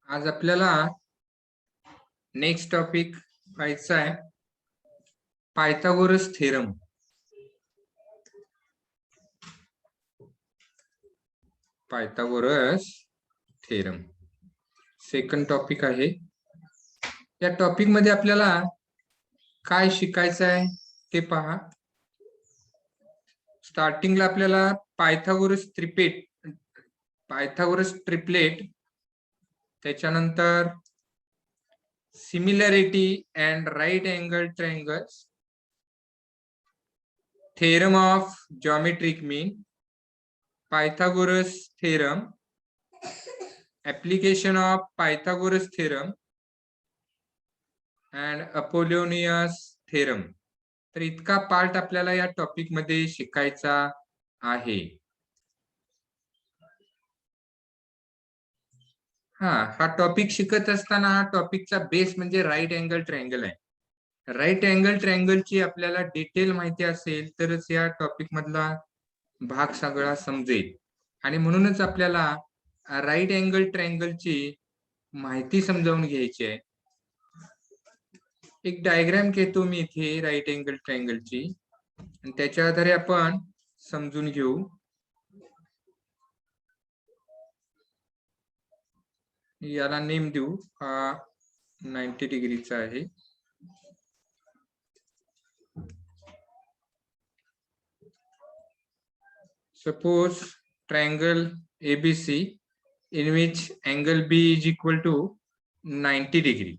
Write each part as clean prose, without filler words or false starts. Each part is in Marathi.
आज आपल्याला नेक्स्ट टॉपिक पाहायचा आहे Pythagoras theorem. Pythagoras theorem second topic आहे. या टॉपिक मध्ये आपल्याला काय शिकायचं आहे ते पहा. स्टार्टिंगला आपल्याला पायथागोरस ट्रिपलेट, त्याच्यानंतर similarity and right angle triangles, theorem of geometric mean, Pythagoras theorem, application of Pythagoras theorem and Apollonius theorem. तर इतका पार्ट आपल्याला या टॉपिक मध्ये शिकायचा आहे. हा टॉपिक शिकत असताना हा टॉपिकचा बेस म्हणजे राईट अँगल ट्रायंगल आहे. राईट अँगल ट्रायंगलची आपल्याला डिटेल माहिती असेल तरच या टॉपिक मधला भाग सगळा समजेल, आणि म्हणूनच आपल्याला राईट अँगल ट्रायंगलची माहिती समजावून घ्यायची आहे. एक डायग्राम घेतो मी इथे राईट अँगल ट्रायंगलची, आणि त्याच्या आधारे आपण समजून घेऊ. याला नेम देऊ. हा 90 डिग्रीचा आहे. Suppose triangle ABC in which angle B is equal to 90 degree.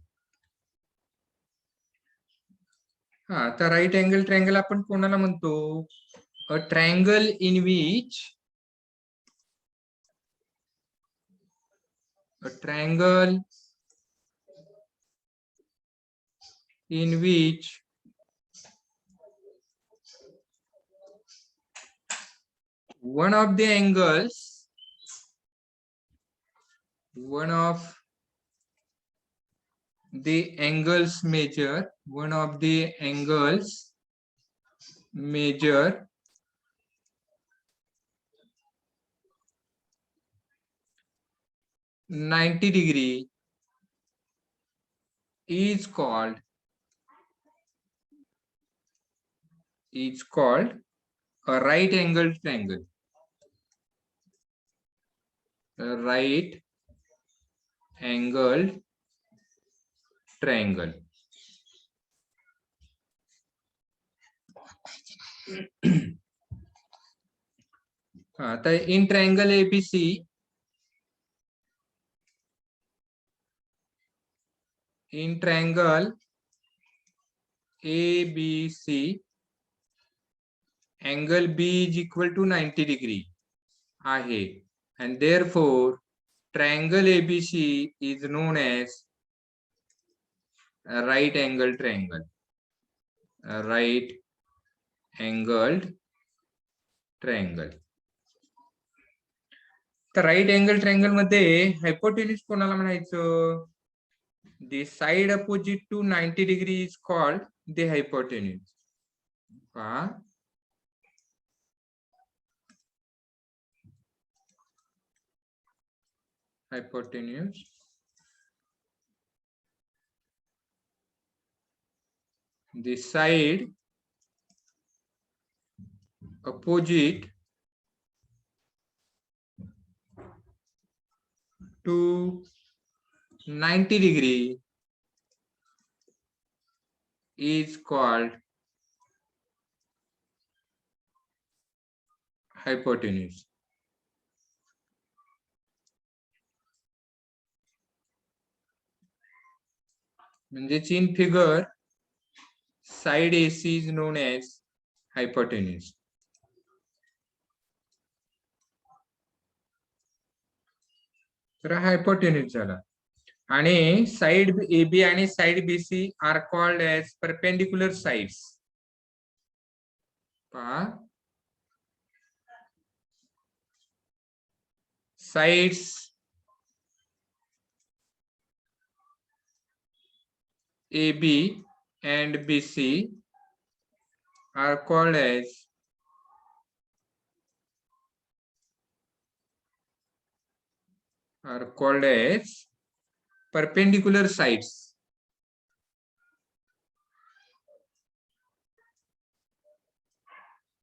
तर राईट अँगल ट्रायंगल आपण कोणाला म्हणतो? A triangle in which one of the angles measure 90 degree is called a right angle triangle. Right angled triangle. तर in triangle ABC angle B is equal to 90 degree आहे, and therefore triangle ABC is known as a right angle triangle. Right angled triangle. तर राईट अँगल ट्रायंगल मध्ये हायपोटेन्यूज कोणाला म्हणायचं? The side opposite to 90 degree is called the hypotenuse. Hypotenuse. The side opposite to 90 degree is called hypotenuse. म्हणजेच in figure side AC is known as hypotenuse. तर हायपोटेन्यूज झाला. आणि साइड AB आणि side BC are called as perpendicular sides. Sides AB and BC are called as perpendicular sides.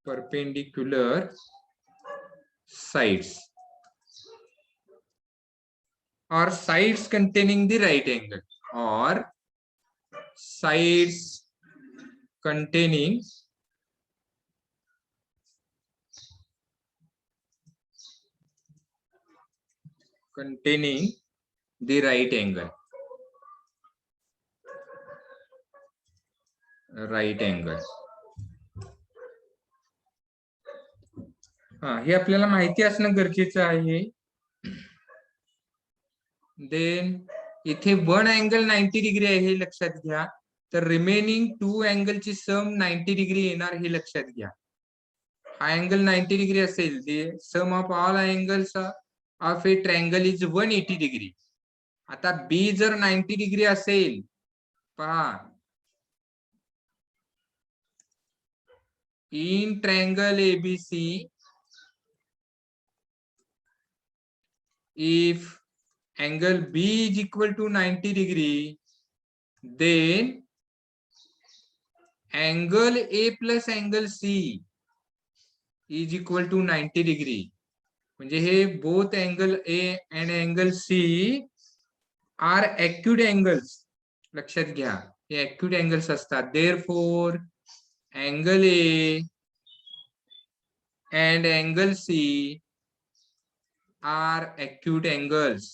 Perpendicular sides or sides containing the right angle, or sides containing the right angle. Right angle. हे आपल्याला माहिती असणं गरजेचं आहे. देन इथे वन अँगल 90 डिग्री आहे हे लक्षात घ्या. तर रिमेनिंग टू अँगलची सम 90 डिग्री येणार हे लक्षात घ्या. हा अँगल 90 डिग्री असेल, the sum of all angles of a triangle is 180 degree. आता बी जर 90 डिग्री असेल, पहा in triangle ABC if angle B is equal to 90 degree, then angle A plus angle C is equal to 90 degree. म्हणजे हे both angle A and angle C are acute angles. लक्षात घ्या, हे acute angles असतात. Therefore angle A and angle C are acute angles.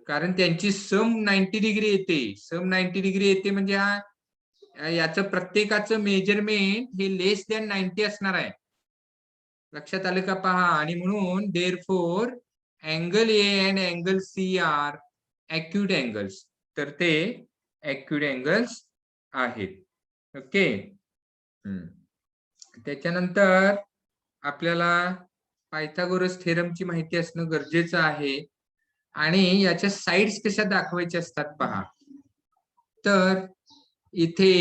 कारण त्यांची सम 90 डिग्री येते. सम 90 डिग्री येते म्हणजे याचं प्रत्येकाचं मेजरमेंट हे लेस दॅन 90 असणार आहे. लक्षात आलं का? पहा. आणि म्हणून therefore angle A and angle C are acute angles. तर ते अॅक्यूट अँगल्स आहेत. ओके. त्याच्यानंतर आपल्याला पायथागोरस थेरमची माहिती असणं गरजेचं आहे. आणि याच्या साइड्स कशा दाखवायच्या असतात पहा. तर इथे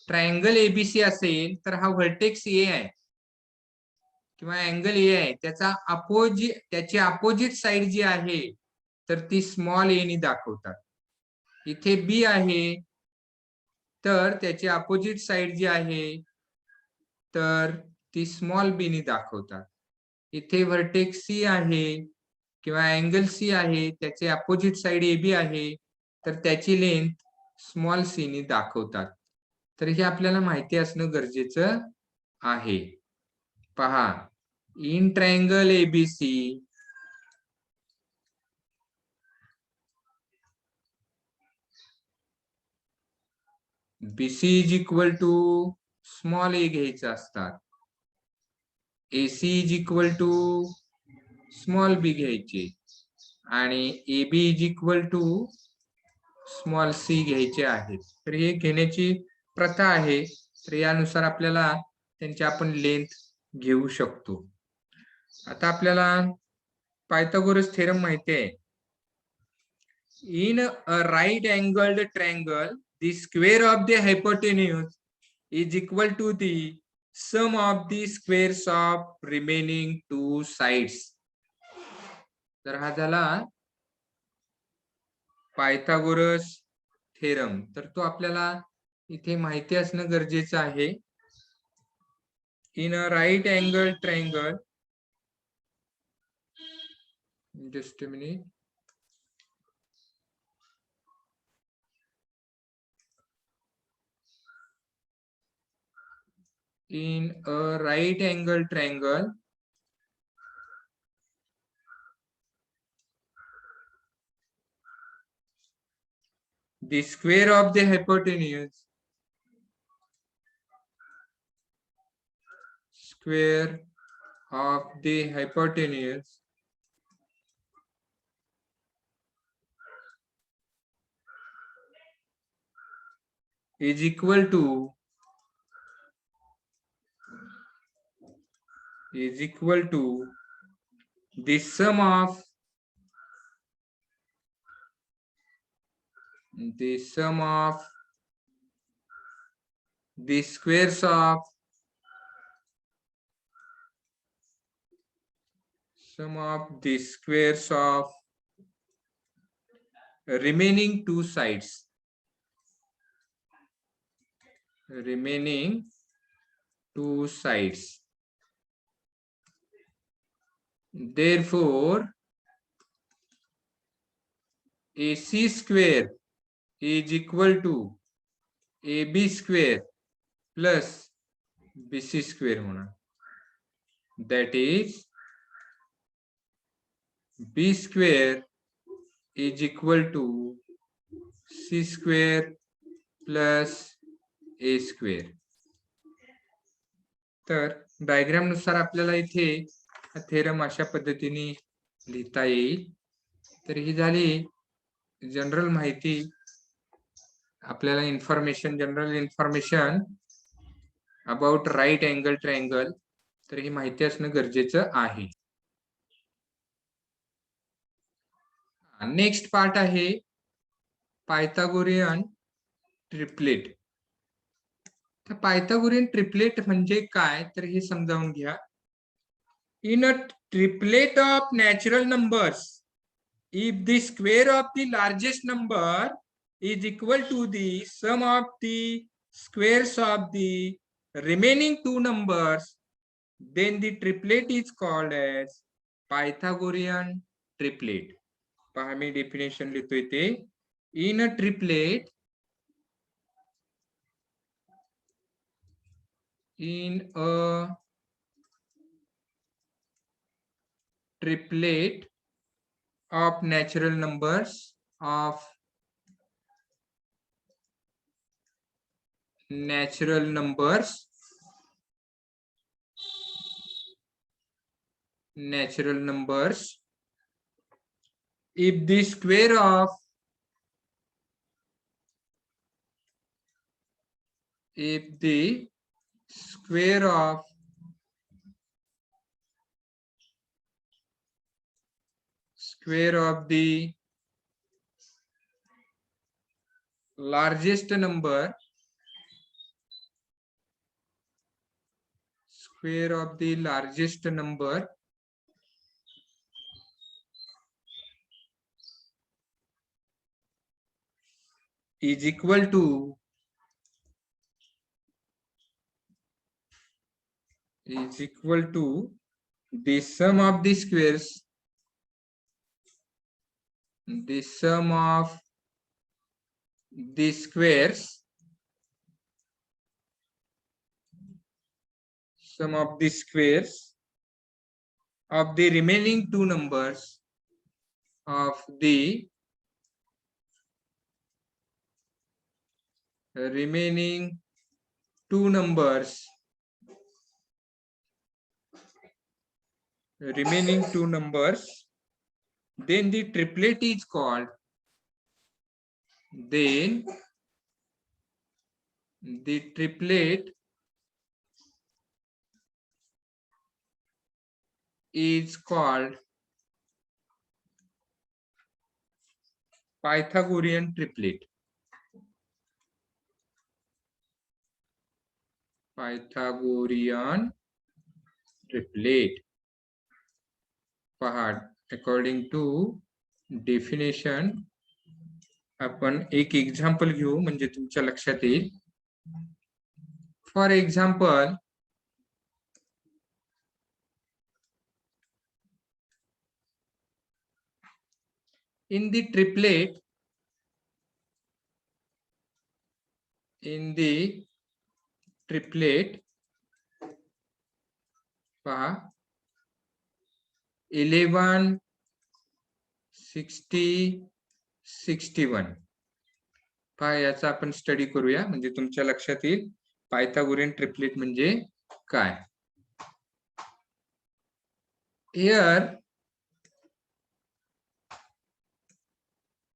ट्रायंगल एबीसी असेल तर हा व्हर्टेक्स ए आहे किंवा अँगल ए आहे, त्याची अपोजिट साइड जी आहे तर ती स्मॉल ए नी दाखवतात. इथे बी आहे तर त्याची अपोजिट साइड जी आहे तर ती स्मॉल बी नी दाखवतात. इथे व्हर्टेक्स सी आहे किंवा अँगल सी आहे, त्याचे अपोजिट साइड ए बी आहे तर त्याची लेंथ स्मॉल सी नी दाखवतात. तर हे आपल्याला माहिती असणं गरजेचं आहे. पहा, in triangle A B C B C is equal to small a घ्यायचं असतात, A C is equal to small b घ्यायचे आणि A B is equal to small c घ्यायचे आहेत. तर हे घेण्याची प्रथा आहे. तर यानुसार आपल्याला त्यांची आपण लेंथ घेऊ शकतो. आता आपल्याला पायथागोरस थेरम माहिती आहे. In a right angled triangle the square of the hypotenuse is equal to the sum of the squares of remaining two sides. तर हा झाला पायथागोरस थेरम. तर तो आपल्याला इथे माहिती असणं गरजेचं आहे. In a right angle triangle, just a minute, in a right angle triangle the square of the hypotenuse is equal to the sum of the squares of sum of the squares of remaining two sides. Remaining two sides. Therefore, AC square is equal to AB square plus BC square होणार. That is B square is equal to C square plus A square. तर डायग्राम नुसार आपल्याला इथे थेरम अशा पद्धतीने लिहिता येईल. तर ही झाली जनरल माहिती. आपल्याला information, general information about right angle triangle. तर ही माहिती असणं गरजेचं आहे. नेक्स्ट पार्ट आहे पायथागोरियन ट्रिपलेट. तर पायथागोरियन ट्रिपलेट म्हणजे काय तर हे समजावून घ्या. In a triplet of natural numbers, if the square of the largest number is equal to the sum of the squares of the remaining two numbers, then the triplet is called as Pythagorean triplet. पहा मी डेफिनेशन लिहितोय ते. In a triplet, in a triplet of natural numbers of natural numbers if the square of the largest number is equal to the sum of the squares, of the remaining two numbers of the remaining two numbers then the triplet is called Pythagorean triplet. पहा अकॉर्डिंग टू डेफिनेशन आपण एक एक्झाम्पल घेऊ म्हणजे तुमच्या लक्षात येईल. For example, in the triplet पहा 11 60 61 पहा याचा आपण स्टडी करूया म्हणजे तुमच्या लक्षात येईल पायथागोरियन ट्रिपलेट म्हणजे काय. Here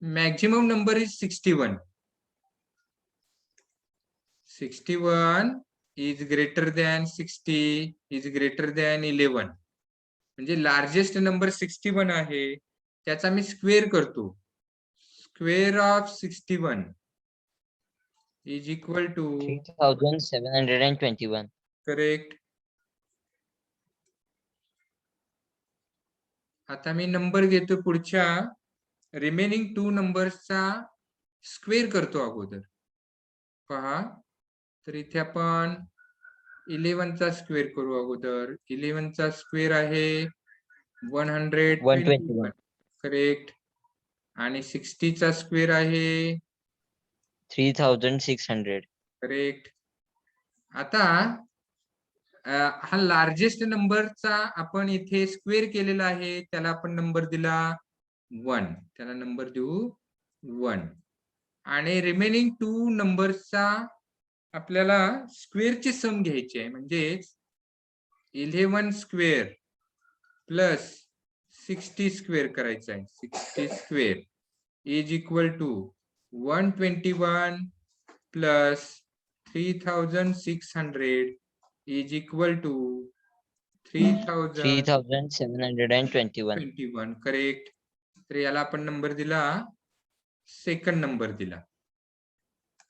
maximum number is 61. 61 is greater than 60 is greater than 11. म्हणजे लार्जेस्ट नंबर 61 आहे त्याचा मी स्क्वेअर करतो. Square of 61 is equal to 3721. correct. आता मी नंबर घेतो पुढच्या रिमेनिंग 2 नंबर्सचा स्क्वेअर करतो अगोदर. पहा, तर इथे आपण 11 चा स्क्वेअर करू अगोदर. 11 चा स्क्वेअर आहे 121. करेक्ट. आणि 60 चा स्क्वेअर आहे 3600. करेक्ट. आता हा लार्जेस्ट नंबरचा आपण इथे स्क्वेअर केलेला आहे, त्याला आपण नंबर दिला 1. त्याला नंबर देऊ 1. आणि रिमेनिंग 2 नंबर्सचा आपल्याला स्क्वेअरची सम घ्यायची आहे. म्हणजे 11 स्क्वेअर प्लस 60 स्क्वेअर करायचा आहे. 60 square is equal to 121 plus 3600 is equal to 3721. Correct. तर याला आपण नंबर दिला सेकंड नंबर दिला.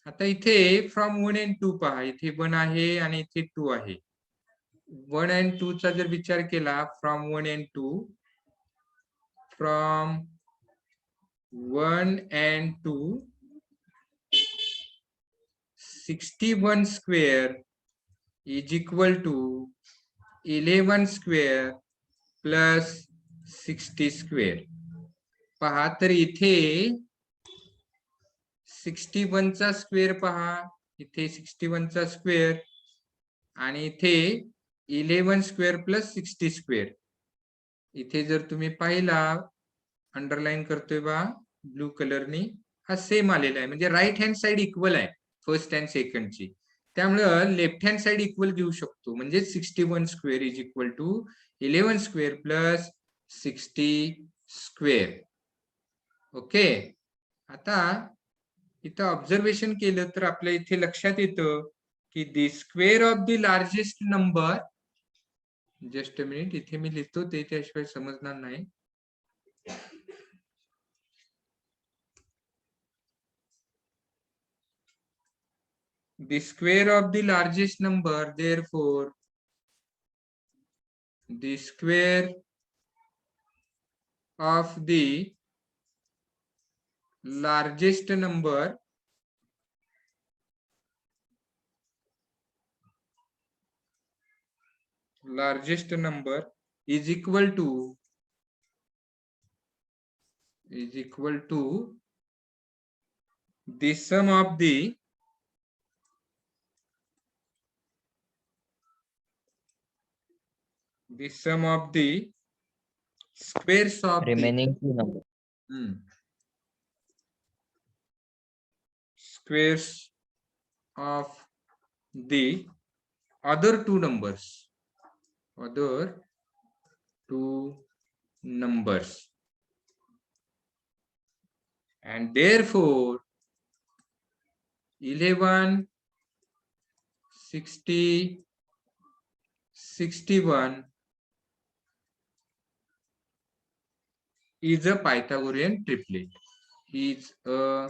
आता इथे फ्रॉम 1 and 2 पहा, इथे 1 आहे आणि इथे 2 आहे. 1 and 2 चा जर विचार केला, from 1 and 2, from 1 and 2, 61 square is equal to 11 square plus 60 square. पहा, तर इथे 61 चा स्क्वेअर पहा, इथे 61 चा स्क्वेअर आणि इथे 11 स्क्वेअर प्लस 60 स्क्वेअर. इथे जर तुम्ही पाहिला, अंडरलाईन करतोय बा ब्लू कलरनी, हा सेम आलेला आहे. म्हणजे राईट हँड साइड इक्वल आहे फर्स्ट अँड सेकंडची. त्यामुळं लेफ्ट हँड साइड इक्वल घेऊ शकतो. म्हणजे 61 square is equal to 11 square plus 60 square. Okay. आता इथं ऑब्झर्वेशन केलं तर आपल्या इथे लक्षात येतं की the square of the largest number, just a minute, इथे मी लिहितो ते त्याशिवाय समजणार नाही. The square of the largest number, therefore the square of the largest number is equal to the sum of the squares of remaining 2 numbers. Squares of the other two numbers, and therefore 11, 60, 61 is a Pythagorean triplet. Is a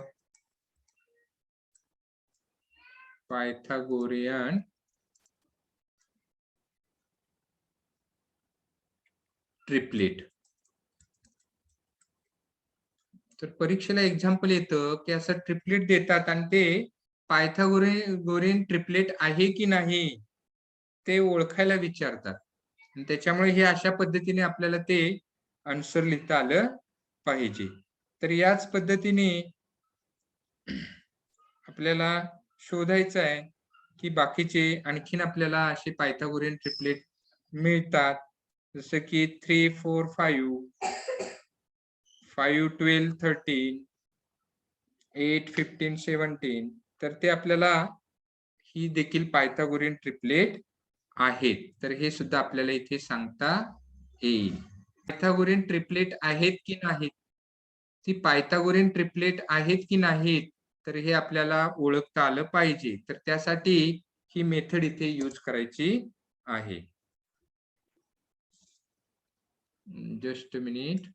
Pythagorean triplet. तर परीक्षेला एक्झाम्पल येतं की असं ट्रिपलेट देतात आणि ते पायथागोरियन ट्रिपलेट आहे की नाही ते ओळखायला विचारतात. आणि त्याच्यामुळे हे अशा पद्धतीने आपल्याला ते आन्सर लिहिता आलं पाहिजे. तर याच पद्धतीने आपल्याला शोधायचं आहे की बाकीचे आणखीन आपल्याला असे पायथागोरियन ट्रिपलेट मिळतात, जसं की 3, 4, 5, 5, 12, 13, 8, 15, 17. तर ते आपल्याला ही देखील पायथागोरियन ट्रिपलेट आहेत. तर हे सुद्धा आपल्याला इथे सांगता येईल. पायथागोरियन ट्रिपलेट आहेत की नाहीत, ती पायथागोरियन ट्रिपलेट आहेत की नाहीत, तर हे आपल्याला ओळखता आलं पाहिजे. तर त्यासाठी ही मेथड इथे यूज करायची आहे. Just a minute.